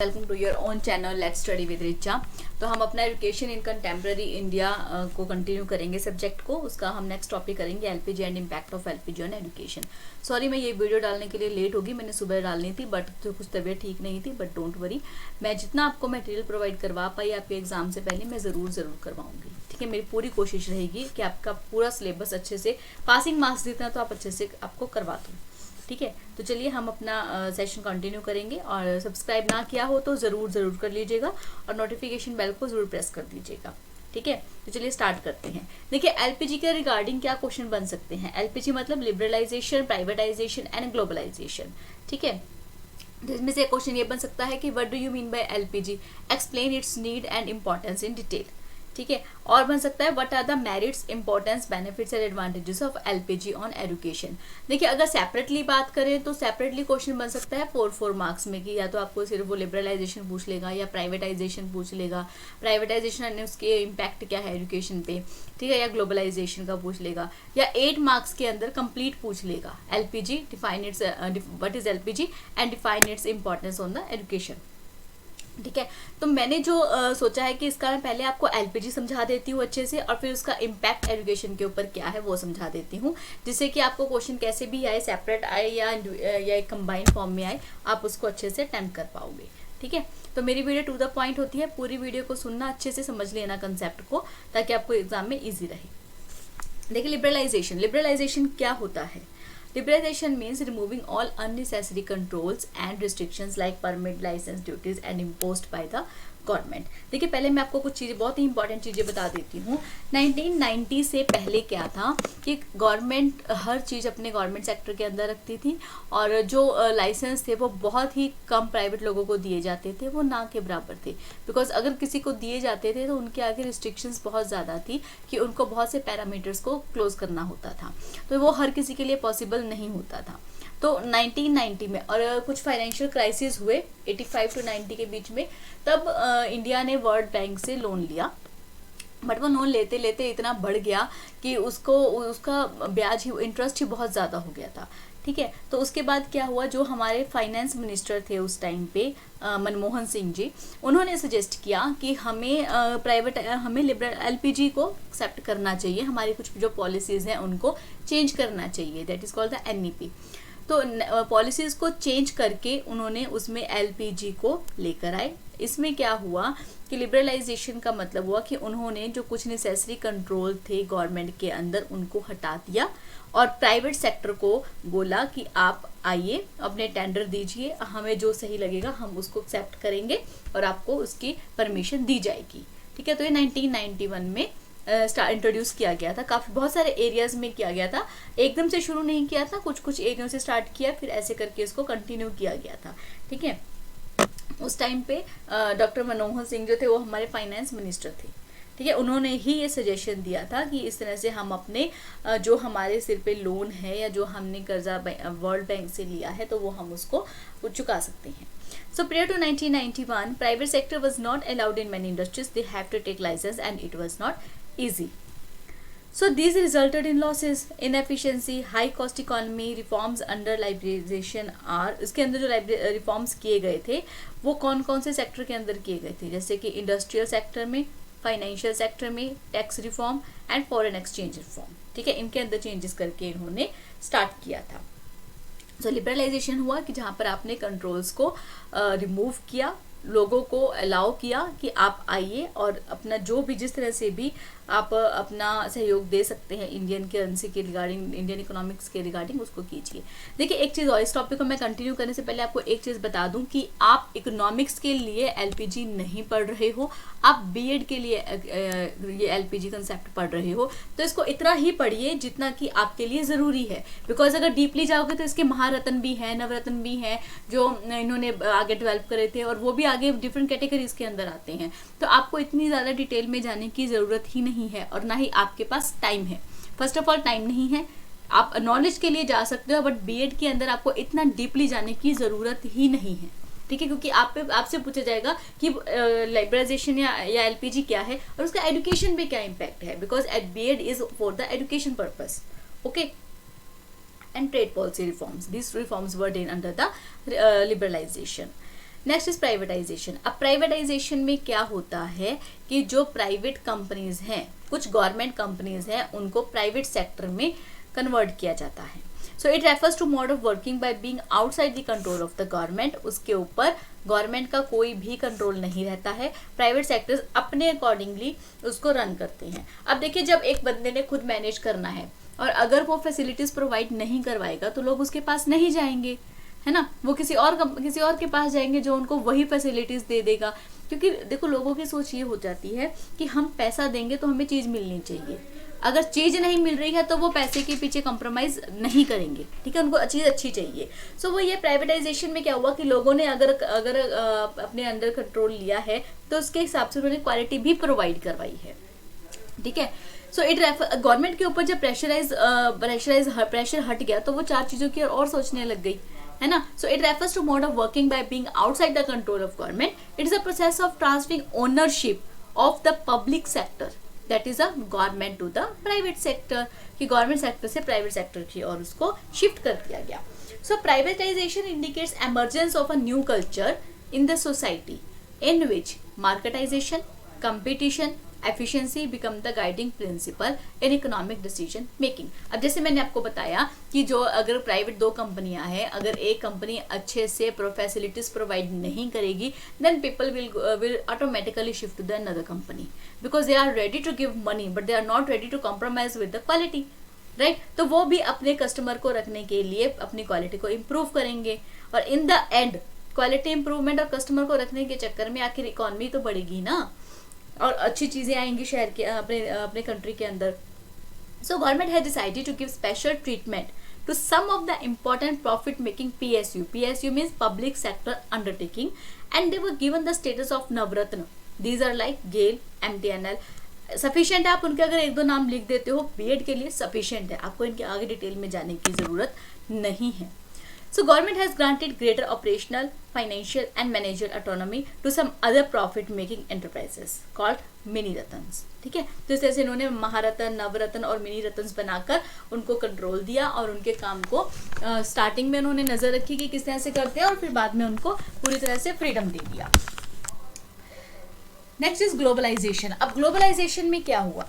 Welcome to your own channel let's study with Richa. तो हम अपना एजुकेशन इन कंटेम्प्रेरी इंडिया को कंटिन्यू करेंगे सब्जेक्ट को। उसका हम नेक्स्ट टॉपिक करेंगे LPG and impact of LPG on education. Sorry मैं ये वीडियो डालने के लिए लेट होगी, मैंने सुबह डालनी थी बट तो कुछ तबीयत ठीक नहीं थी। बट डोंट वरी, मैं जितना आपको मटेरियल प्रोवाइड करवा पाई आपके एग्जाम से पहले मैं ज़रूर करवाऊंगी। ठीक है, मेरी पूरी कोशिश रहेगी कि आपका पूरा सिलेबस अच्छे से, पासिंग मार्क्स जितना तो आप अच्छे से आपको करवा दूँ। ठीक है, तो चलिए हम अपना सेशन कंटिन्यू करेंगे। और सब्सक्राइब ना किया हो तो ज़रूर कर लीजिएगा और नोटिफिकेशन बेल को ज़रूर प्रेस कर दीजिएगा। ठीक है, तो चलिए स्टार्ट करते हैं। देखिए एलपीजी के रिगार्डिंग क्या क्वेश्चन बन सकते हैं। एलपीजी मतलब लिबरलाइजेशन, प्राइवेटाइजेशन एंड ग्लोबलाइजेशन। ठीक है, जिसमें से क्वेश्चन ये बन सकता है कि what do you mean by LPG, explain its need and importance in detail. ठीक है, और बन सकता है what are the merits, importance, benefits and advantages of LPG on education. देखिए अगर सेपरेटली बात करें तो सेपरेटली क्वेश्चन बन सकता है 4 मार्क्स में कि या तो आपको सिर्फ वो लिबरलाइजेशन पूछ लेगा या प्राइवेटाइजेशन पूछ लेगा, प्राइवेटाइजेशन एंड उसके इम्पैक्ट क्या है एजुकेशन पे। ठीक है, या ग्लोबलाइजेशन का पूछ लेगा, या 8 मार्क्स के अंदर कंप्लीट पूछ लेगा LPG, define it's what is LPG and define its importance on the education. ठीक है, तो मैंने जो सोचा है कि इसका मैं पहले आपको एलपीजी समझा देती हूँ अच्छे से और फिर उसका इम्पैक्ट एजुकेशन के ऊपर क्या है वो समझा देती हूँ, जिससे कि आपको क्वेश्चन कैसे भी आए, सेपरेट आए या एक कंबाइंड फॉर्म में आए, आप उसको अच्छे से अटेम्प्ट कर पाओगे। ठीक है, तो मेरी वीडियो टू द पॉइंट होती है, पूरी वीडियो को सुनना, अच्छे से समझ लेना कंसेप्ट को, ताकि आपको एग्जाम में ईजी रहे। देखिए लिबरलाइजेशन क्या होता है। Liberalization means removing all unnecessary controls and restrictions like permit, license, duties and imposed by the government. देखिए पहले मैं आपको कुछ चीज़ें, बहुत ही इंपॉर्टेंट चीज़ें बता देती हूँ। 1990 से पहले क्या था कि गवर्नमेंट हर चीज़ अपने गवर्नमेंट सेक्टर के अंदर रखती थी और जो लाइसेंस थे वो बहुत ही कम प्राइवेट लोगों को दिए जाते थे, वो ना के बराबर थे। बिकॉज अगर किसी को दिए जाते थे तो उनके आगे रिस्ट्रिक्शंस बहुत ज़्यादा थी कि उनको बहुत से पैरामीटर्स को क्लोज करना होता था, तो वो हर किसी के लिए पॉसिबल नहीं होता था। तो 1990 में और कुछ फाइनेंशियल क्राइसिस हुए 85 टू 90 के बीच में, तब इंडिया ने वर्ल्ड बैंक से लोन लिया। बट वो लोन लेते लेते इतना बढ़ गया कि उसका ब्याज ही, इंटरेस्ट ही बहुत ज़्यादा हो गया था। ठीक है, तो उसके बाद क्या हुआ, जो हमारे फाइनेंस मिनिस्टर थे उस टाइम पे मनमोहन सिंह जी, उन्होंने सजेस्ट किया कि हमें लिबरल एलपीजी को एक्सेप्ट करना चाहिए, हमारी कुछ जो पॉलिसीज़ हैं उनको चेंज करना चाहिए, that is called the NEP. तो पॉलिसीज़ को चेंज करके उन्होंने उसमें एलपीजी को लेकर आए। इसमें क्या हुआ कि लिबरलाइजेशन का मतलब हुआ कि उन्होंने जो कुछ नेसेसरी कंट्रोल थे गवर्नमेंट के अंदर उनको हटा दिया और प्राइवेट सेक्टर को बोला कि आप आइए, अपने टेंडर दीजिए, हमें जो सही लगेगा हम उसको एक्सेप्ट करेंगे और आपको उसकी परमिशन दी जाएगी। ठीक है, तो ये 1991 में इंट्रोड्यूस किया गया था। काफ़ी बहुत सारे एरियाज़ में किया गया था, एकदम से शुरू नहीं किया था, कुछ एरिया से स्टार्ट किया, फिर ऐसे करके इसको कंटिन्यू किया गया था। ठीक है, उस टाइम पे डॉक्टर मनमोहन सिंह जो थे वो हमारे फाइनेंस मिनिस्टर थे। ठीक है, उन्होंने ही ये सजेशन दिया था कि इस तरह से हम अपने जो हमारे सिर पे लोन है या जो हमने कर्जा वर्ल्ड बैंक से लिया है तो वो हम उसको चुका सकते हैं। So prior to 1991, private sector was not allowed in many industries. They have to take license and it was not easy. So these resulted in losses, inefficiency, high cost economy, reforms under liberalization are, इसके अंदर जो reforms किए गए थे वो कौन कौन से सेक्टर के अंदर किए गए थे, जैसे कि इंडस्ट्रियल सेक्टर में, फाइनेंशियल सेक्टर में, tax reform and foreign exchange reform. ठीक है, इनके अंदर चेंजेस करके इन्होंने स्टार्ट किया था। तो लिबरलाइजेशन हुआ कि जहाँ पर आपने कंट्रोल्स को रिमूव किया, लोगों को अलाउ किया कि आप आइए और अपना जो भी जिस तरह से भी आप अपना सहयोग दे सकते हैं इंडियन करेंसी के रिगार्डिंग, इंडियन इकोनॉमिक्स के रिगार्डिंग, उसको कीजिए। देखिए एक चीज़ और, इस टॉपिक को मैं कंटिन्यू करने से पहले आपको एक चीज़ बता दूं कि आप इकोनॉमिक्स के लिए एलपीजी नहीं पढ़ रहे हो, आप बीएड के लिए ये एलपीजी कंसेप्ट पढ़ रहे हो, तो इसको इतना ही पढ़िए जितना कि आपके लिए ज़रूरी है। बिकॉज अगर डीपली जाओगे तो इसके महारत्न भी हैं, नवरत्न भी हैं जो इन्होंने आगे डेवलप करे थे और वो भी आगे डिफरेंट कैटेगरीज के अंदर आते हैं। तो आपको इतनी ज़्यादा डिटेल में जाने की ज़रूरत ही नहीं है और ना ही आपके पास टाइम है। फर्स्ट ऑफ ऑल टाइम नहीं है, आप नॉलेज के लिए जा सकते हो बट बीएड के अंदर आपको इतना डीपली जाने की ज़रूरत ही नहीं है। ठीक है, क्योंकि आपसे पूछा जाएगा कि लिबरलाइजेशन या एलपीजी क्या है और उसका एजुकेशन पे क्या इम्पैक्ट है, because BEd is for the education purpose. Okay, and trade policy reforms, these reforms were done under the liberalization. Next is privatization. अब प्राइवेटाइजेशन में क्या होता है कि जो प्राइवेट कंपनीज हैं, कुछ गवर्नमेंट कंपनीज हैं, उनको प्राइवेट सेक्टर में कन्वर्ट किया जाता है। So it refers to mode of working by being outside the control of the government. उसके ऊपर गवर्नमेंट का कोई भी कंट्रोल नहीं रहता है, प्राइवेट सेक्टर्स अपने अकॉर्डिंगली उसको रन करते हैं। अब देखिए, जब एक बंदे ने खुद मैनेज करना है और अगर वो फैसिलिटीज प्रोवाइड नहीं करवाएगा तो लोग उसके पास नहीं जाएंगे, है ना, वो किसी और के पास जाएंगे जो उनको वही फैसिलिटीज दे देगा। क्योंकि देखो, लोगों की सोच ये हो जाती है कि हम पैसा देंगे तो हमें चीज मिलनी चाहिए, अगर चीज नहीं मिल रही है तो वो पैसे के पीछे कॉम्प्रोमाइज नहीं करेंगे, ठीक है, उनको चीज अच्छी चाहिए। सो वो ये प्राइवेटाइजेशन में क्या हुआ कि लोगों ने अगर अपने अंडर कंट्रोल लिया है तो उसके हिसाब से उन्होंने क्वालिटी भी प्रोवाइड करवाई है, ठीक है। सो इट गवर्नमेंट के ऊपर जब प्रेशर हट गया तो वो चार चीजों की और सोचने लग गई, है ना। So it refers to mode of working by being outside the control of government. It is a process of transferring ownership of the public sector, that is a government to the private sector, कि government sector से private sector की और उसको shift कर दिया गया। So privatisation indicates emergence of a new culture in the society in which marketisation, competition, efficiency become the guiding principal in economic decision making. अब जैसे मैंने आपको बताया कि जो अगर प्राइवेट दो कंपनियां हैं, अगर एक कंपनी अच्छे से फैसिलिटीज प्रोवाइड नहीं करेगी, then people will automatically shift to the another company because they are ready to give money but they are not ready to compromise with the quality, right. तो वो भी अपने कस्टमर को रखने के लिए अपनी क्वालिटी को इम्प्रूव करेंगे और in the end quality improvement और कस्टमर को रखने के चक्कर में आखिर इकोनॉमी तो बढ़ेगी ना, और अच्छी चीजें आएंगी शहर के अपने कंट्री के अंदर। So government has decided to give special treatment to some of the important profit making PSU means public sector undertaking, and they were given the status of Navratna. These are like GAIL, MTNL। Sufficient है, आप उनके अगर एक दो नाम लिख देते हो बीएड के लिए सफिशिएंट है, आपको इनके आगे डिटेल में जाने की जरूरत नहीं है। So government has granted greater operational, financial and managerial autonomy to some other profit-making enterprises called mini रत्न्स, ठीक है। तो इस तरह से इन्होंने महारत्न, नवरत्न और मिनी रत्न्स बनाकर उनको कंट्रोल दिया और उनके काम को स्टार्टिंग में उन्होंने नजर रखी कि किस तरह से करते हैं और फिर बाद में उनको पूरी तरह से फ्रीडम दे दिया। Next is globalization. अब ग्लोबलाइजेशन में क्या हुआ?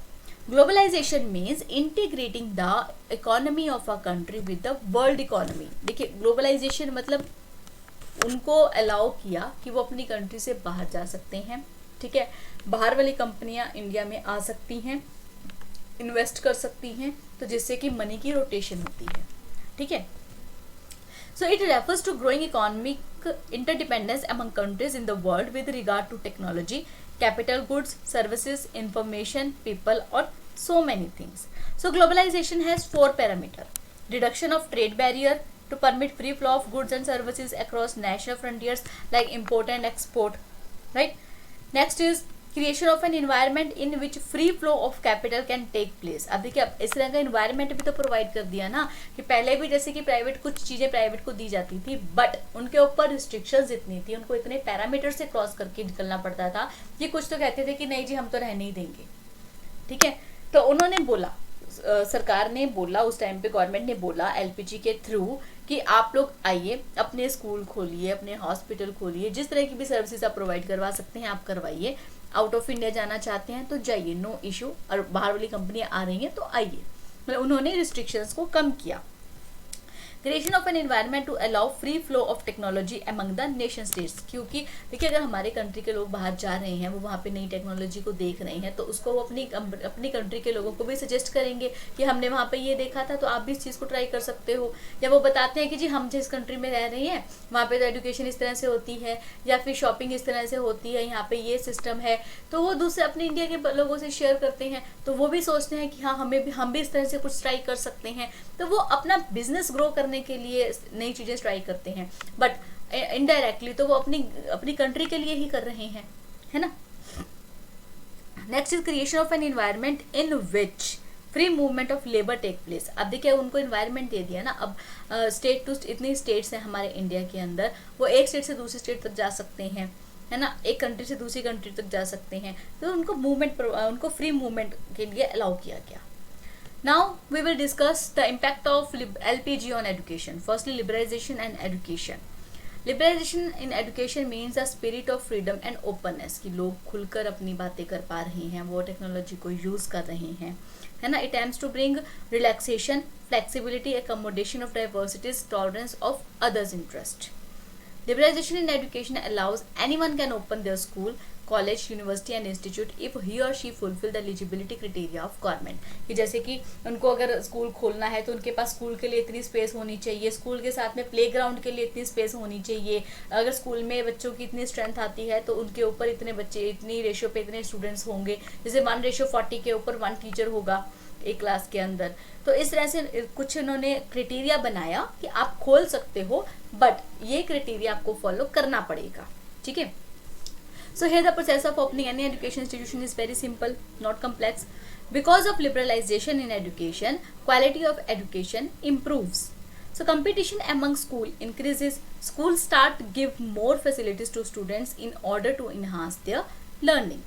Globalization means integrating the economy of a country with the world economy. देखिए, ग्लोबलाइजेशन मतलब उनको अलाउ किया कि वो अपनी कंट्री से बाहर जा सकते हैं, ठीक है। बाहर वाली कंपनियां इंडिया में आ सकती हैं, इन्वेस्ट कर सकती हैं, तो जिससे कि मनी की रोटेशन होती है, ठीक है। So it refers to growing economic interdependence among countries in the world with regard to technology, capital goods, services, information, people, or so many things. So globalization has 4 parameters. Reduction of trade barrier to permit free flow of goods and services across national frontiers like import and export, right? Next is creation of an environment in which free flow of capital can take place. अब देखिए, अब इस तरह का environment भी तो provide कर दिया ना, कि पहले भी जैसे कि प्राइवेट कुछ चीजें प्राइवेट को दी जाती थी बट उनके ऊपर रिस्ट्रिक्शंस इतनी थी, उनको इतने पैरामीटर से क्रॉस करके निकलना पड़ता था कि कुछ तो कहते थे कि नहीं जी हम तो रहने ही देंगे, ठीक है। तो उन्होंने बोला, सरकार ने बोला, उस टाइम पे गवर्नमेंट ने बोला LPG के थ्रू कि आप लोग आइए, अपने स्कूल खोलिए, अपने हॉस्पिटल खोलिए, जिस तरह की भी सर्विसेज आप प्रोवाइड करवा सकते हैं आप करवाइए। आउट ऑफ इंडिया जाना चाहते हैं तो जाइए, नो इशू, और बाहर वाली कंपनियां आ रही हैं तो आइए। मतलब उन्होंने रिस्ट्रिक्शंस को कम किया। Creation of an environment to allow free flow of technology among the nation states, क्योंकि देखिए अगर हमारे कंट्री के लोग बाहर जा रहे हैं, वो वहाँ पे नई टेक्नोलॉजी को देख रहे हैं, तो उसको वो अपनी कंट्री के लोगों को भी सजेस्ट करेंगे कि हमने वहाँ पे ये देखा था तो आप भी इस चीज़ को ट्राई कर सकते हो। या वो बताते हैं कि जी हम जिस कंट्री में रह रहे हैं वहाँ पे तो एजुकेशन इस तरह से होती है, या फिर शॉपिंग इस तरह से होती है, यहाँ पे ये सिस्टम है, तो वो दूसरे अपने इंडिया के लोगों से शेयर करते हैं, तो वो भी सोचते हैं कि हाँ हम भी इस तरह से कुछ ट्राई कर सकते हैं। तो वो अपना बिजनेस ग्रो करने के लिए नई चीजें ट्राई करते हैं, बट इनडायरेक्टली तो वो अपनी कंट्री के लिए ही कर रहे हैं, है ना। Next is creation of an environment in which free movement of labour take place. अब देखिए उनको एनवायरनमेंट दे दिया ना, अब स्टेट टू इतनी स्टेट्स हैं हमारे इंडिया के अंदर, वो एक स्टेट से दूसरी स्टेट तक जा सकते हैं, है ना, एक कंट्री से दूसरी कंट्री तक जा सकते हैं, तो उनको फ्री मूवमेंट के लिए अलाउ किया गया। Now we will discuss the impact of LPG on education. Firstly, liberalization and education. Liberalization in education means a spirit of freedom and openness, कि लोग खुलकर अपनी बातें कर पा रहे हैं, वो टेक्नोलॉजी को यूज़ कर रहे हैं, है ना. It aims to bring relaxation, flexibility, accommodation of diversities, tolerance of others' interest. Liberalization in education allows anyone can open their school, college, university and institute if he or she fulfill the eligibility criteria of government. कि जैसे कि उनको अगर school खोलना है तो उनके पास school के लिए इतनी स्पेस होनी चाहिए, स्कूल के साथ में प्लेग्राउंड के लिए इतनी स्पेस होनी चाहिए, अगर स्कूल में बच्चों की इतनी स्ट्रेंथ आती है तो उनके ऊपर इतने बच्चे, इतनी रेशियो पे इतने स्टूडेंट्स होंगे, जैसे 1:40 के ऊपर 1 टीचर होगा एक क्लास के अंदर. तो इस तरह से कुछ इन्होंने क्राइटेरिया बनाया कि आप खोल सकते हो, बट ये क्राइटेरिया आपको फॉलो करना पड़ेगा. ठीक है. So here the process of opening any education institution is very simple, not complex. Because of liberalization in education, quality of education improves. So competition among school increases. Schools start give more facilities to students in order to enhance their learning.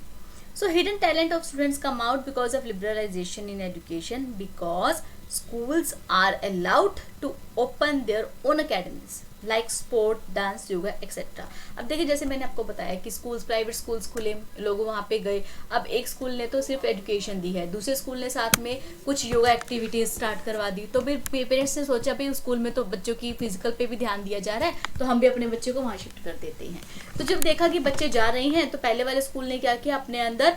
So hidden talent of students come out because of liberalization in education, because schools are allowed to open their own academies like sport, dance, yoga etcetera. अब देखिए जैसे मैंने आपको बताया कि schools, private schools खुले, लोग वहाँ पे गए. अब एक स्कूल ने तो सिर्फ एजुकेशन दी है, दूसरे स्कूल ने साथ में कुछ योगा एक्टिविटीज स्टार्ट करवा दी, तो फिर पेरेंट्स ने सोचा भाई उस स्कूल में तो बच्चों की फिजिकल पे भी ध्यान दिया जा रहा है, तो हम भी अपने बच्चे को वहाँ शिफ्ट कर देते हैं. तो जब देखा कि बच्चे जा रहे हैं तो पहले वाले स्कूल ने क्या किया, अपने अंदर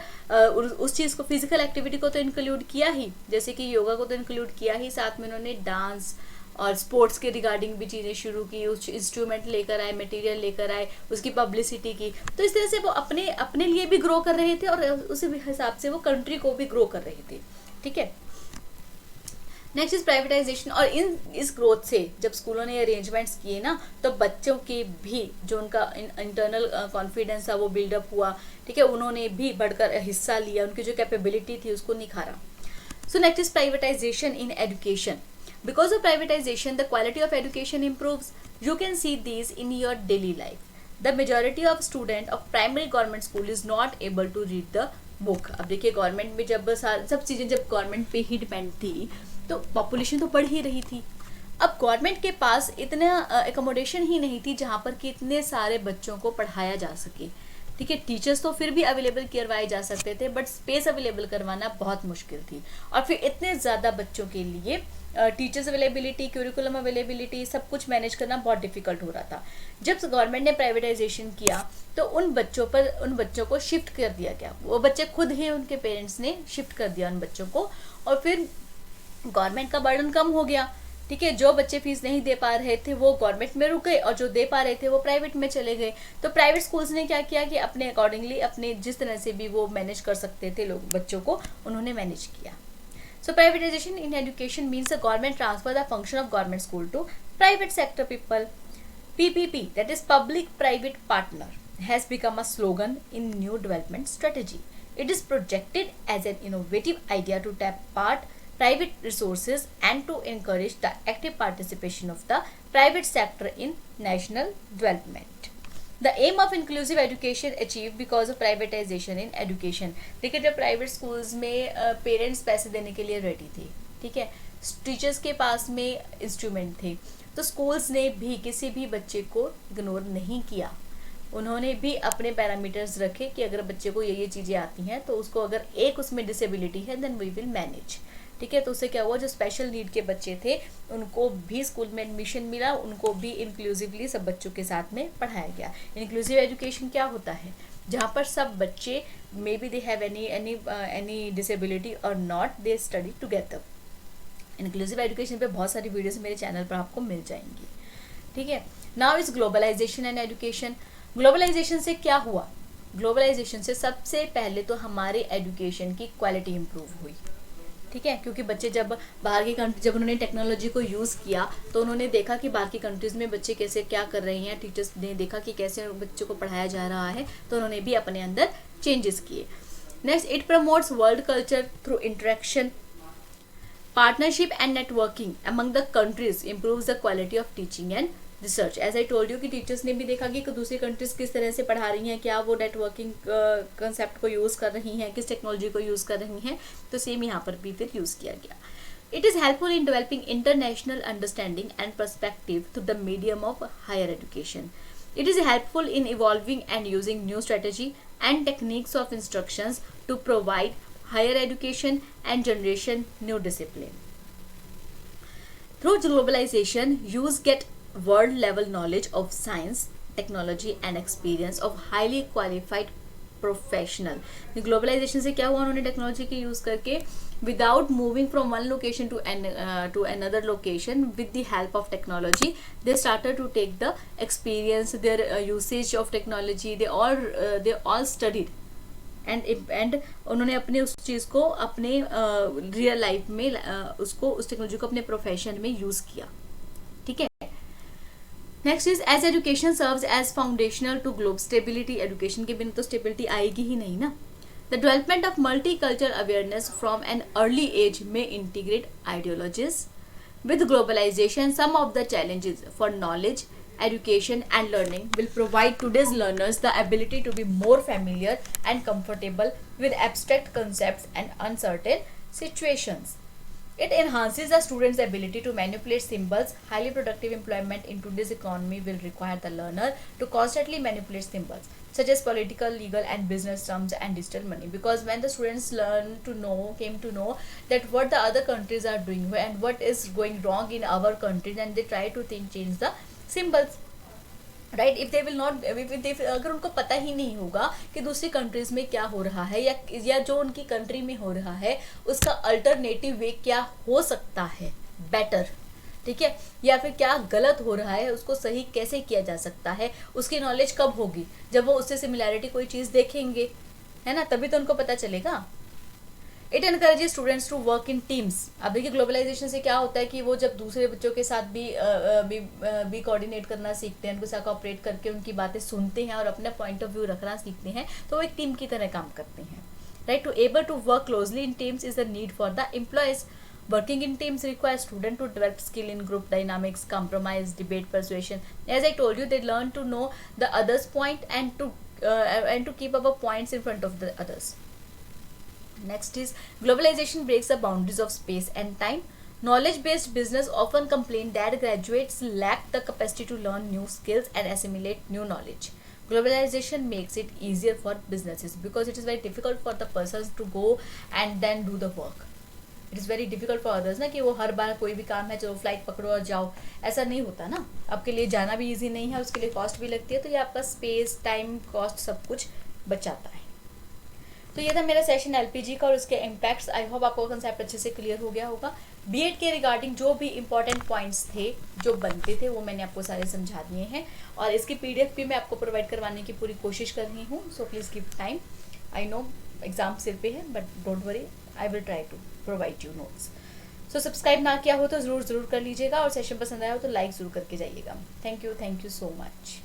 उस चीज़ को, फिजिकल एक्टिविटी को तो इंक्लूड किया ही, जैसे कि योगा को तो इंक्लूड किया ही, साथ में उन्होंने डांस और स्पोर्ट्स के रिगार्डिंग भी चीज़ें शुरू की, उस इंस्ट्रूमेंट लेकर आए, मटेरियल लेकर आए, उसकी पब्लिसिटी की. तो इस तरह से वो अपने लिए भी ग्रो कर रहे थे और उसी हिसाब से वो कंट्री को भी ग्रो कर रहे थे. ठीक है. Next is privatisation. और इस ग्रोथ से जब स्कूलों ने अरेंजमेंट्स किए ना, तो बच्चों के भी जो उनका इंटरनल कॉन्फिडेंस था वो बिल्डअप हुआ. ठीक है. उन्होंने भी बढ़कर हिस्सा लिया, उनकी जो कैपेबिलिटी थी उसको निखारा. So next is privatisation in education. Because of privatization, the quality of education improves. You can see these in your daily life. The majority of student of primary government school is not able to read the book. अब देखिए government में जब सब चीज़ें जब government पे ही depend थी तो पॉपुलेशन तो बढ़ ही रही थी. अब गवर्नमेंट के पास इतना एकोमोडेशन ही नहीं थी जहाँ पर कि इतने सारे बच्चों को पढ़ाया जा सके. ठीक है. टीचर्स तो फिर भी अवेलेबल करवाए जा सकते थे, बट स्पेस अवेलेबल करवाना बहुत मुश्किल थी. और फिर इतने ज़्यादा बच्चों के लिए टीचर्स अवेलेबिलिटी, क्यूरिकुलम अवेलेबिलिटी, सब कुछ मैनेज करना बहुत डिफिकल्ट हो रहा था. जब गवर्नमेंट ने प्राइवेटाइजेशन किया तो उन बच्चों को शिफ्ट कर दिया गया. वो बच्चे खुद ही, उनके पेरेंट्स ने शिफ्ट कर दिया उन बच्चों को, और फिर गवर्नमेंट का बर्डन कम हो गया. ठीक है. जो बच्चे फीस नहीं दे पा रहे थे वो गवर्नमेंट में रुक गए, और जो दे पा रहे थे वो प्राइवेट में चले गए. तो प्राइवेट स्कूल्स ने क्या किया कि अपने अकॉर्डिंगली, अपने जिस तरह से भी वो मैनेज कर सकते थे लोग बच्चों को, उन्होंने मैनेज किया. So privatization in education means the government transfer the function of government school to private sector people. PPP, that is public private partner, has become a slogan in new development strategy. It is projected as an innovative idea to tap private resources and to encourage the active participation of the private sector in national development. The aim of inclusive education achieved because of privatization in education. देखिए जब private schools में parents पैसे देने के लिए ready थे, ठीक है, टीचर्स के पास में इंस्ट्रूमेंट थे, तो स्कूल्स ने भी किसी भी बच्चे को इग्नोर नहीं किया. उन्होंने भी अपने पैरामीटर्स रखे कि अगर बच्चे को ये चीज़ें आती हैं तो उसको, अगर एक उसमें डिसेबिलिटी है, देन वी विल मैनेज. ठीक है. तो उससे क्या हुआ, जो स्पेशल नीड के बच्चे थे उनको भी स्कूल में एडमिशन मिला, उनको भी इंक्लूसिवली सब बच्चों के साथ में पढ़ाया गया. इंक्लूसिव एजुकेशन क्या होता है, जहाँ पर सब बच्चे, may be they have any disability और not, they study together. Inclusive education पे बहुत सारी वीडियोस मेरे चैनल पर आपको मिल जाएंगी. ठीक है. Now is globalization and education. Globalization से क्या हुआ, ग्लोबलाइजेशन से सबसे पहले तो हमारे एजुकेशन की क्वालिटी इंप्रूव हुई. ठीक है. क्योंकि बच्चे जब बाहर की कंट्री, जब उन्होंने टेक्नोलॉजी को यूज़ किया तो उन्होंने देखा कि बाहर की कंट्रीज़ में बच्चे कैसे क्या कर रहे हैं, टीचर्स ने देखा कि कैसे बच्चों को पढ़ाया जा रहा है, तो उन्होंने भी अपने अंदर चेंजेस किए. Next, it promotes world culture through interaction, partnership and networking among the countries improves the quality of teaching and research. As I told you कि टीचर्स ने भी देखा कि दूसरी कंट्रीज किस तरह से पढ़ा रही हैं, क्या वो नेटवर्किंग कंसेप्ट को यूज़ कर रही हैं, किस टेक्नोलॉजी को यूज़ कर रही हैं, तो सेम यहाँ पर भी फिर यूज़ किया गया. It is helpful in developing international understanding and perspective through the medium of higher education. It is helpful in evolving and using new strategy and techniques of instructions to provide higher education and generation new discipline. Through globalization, youth get world level knowledge of science, technology and experience of highly qualified professional. Globalization से क्या हुआ, उन्होंने technology के use करके without moving from one location to another location, with the help of technology they started to take the experience, their usage of technology, they all studied and उन्होंने अपने उस चीज को अपने रियल लाइफ में उसको उस टेक्नोलॉजी को अपने प्रोफेशन में यूज किया. ठीक है. Next is as education serves as foundational to globe stability. एजुकेशन के बिना तो स्टेबिलिटी आएगी ही नहीं ना. The development of multi culture awareness from an early age में integrate ideologies. With globalisation some of the challenges for knowledge, education and learning will provide today's learners the ability to be more familiar and comfortable with abstract concepts and uncertain situations. It enhances the students' ability to manipulate symbols. Highly productive employment in today's economy will require the learner to constantly manipulate symbols such as political, legal and business terms and digital money. Because when the students came to know that what the other countries are doing and what is going wrong in our country, then they try to change the symbols, right? If they will not, if अगर उनको पता ही नहीं होगा कि दूसरी countries में क्या हो रहा है या जो उनकी कंट्री में हो रहा है उसका अल्टरनेटिव वे क्या हो सकता है बेटर, ठीक है, या फिर क्या गलत हो रहा है उसको सही कैसे किया जा सकता है, उसकी नॉलेज कब होगी, जब वो उससे सिमिलैरिटी कोई चीज़ देखेंगे, है ना, तभी तो उनको पता चलेगा. It encourages students to work in teams. अब देखिए ग्लोबलाइजेशन से क्या होता है कि वो जब दूसरे बच्चों के साथ भी कोऑर्डिनेट करना सीखते हैं, उनके साथ कोऑपरेट करके उनकी बातें सुनते हैं और अपना पॉइंट ऑफ व्यू रखना सीखते हैं, तो वो एक टीम की तरह काम करते हैं, right. To able to work closely in teams is the need for the employees. Working in teams requires students to develop skill in group dynamics, compromise, debate, persuasion. As I told you, they learn to know the other's point and to keep up points in front of the others. Next is globalization breaks the boundaries of space and time. Knowledge-based business often complain that graduates lack the capacity to learn new skills and assimilate new knowledge. Globalization makes it easier for businesses because it is very difficult for the persons to go and then do the work. It is very difficult for others ना कि वो हर बार कोई भी काम है चलो flight पकड़ो और जाओ, ऐसा नहीं होता ना. आपके लिए जाना भी इजी नहीं है, उसके लिए कॉस्ट भी लगती है, तो ये आपका स्पेस, टाइम, कॉस्ट सब कुछ बचाता है. तो ये था मेरा सेशन एलपीजी का और उसके इम्पैक्ट्स. आई होप आपको कंसेप्ट अच्छे से क्लियर हो गया होगा. बीएड के रिगार्डिंग जो भी इंपॉर्टेंट पॉइंट्स थे जो बनते थे वो मैंने आपको सारे समझा दिए हैं और इसकी पीडीएफ भी मैं आपको प्रोवाइड करवाने की पूरी कोशिश कर रही हूँ. So please give time. I know exam सिर पे है but don't worry, I will try to provide you notes. So subscribe ना किया हो तो ज़रूर कर लीजिएगा और सेशन पसंद आया हो तो लाइक ज़रूर करके जाइएगा. Thank you so much.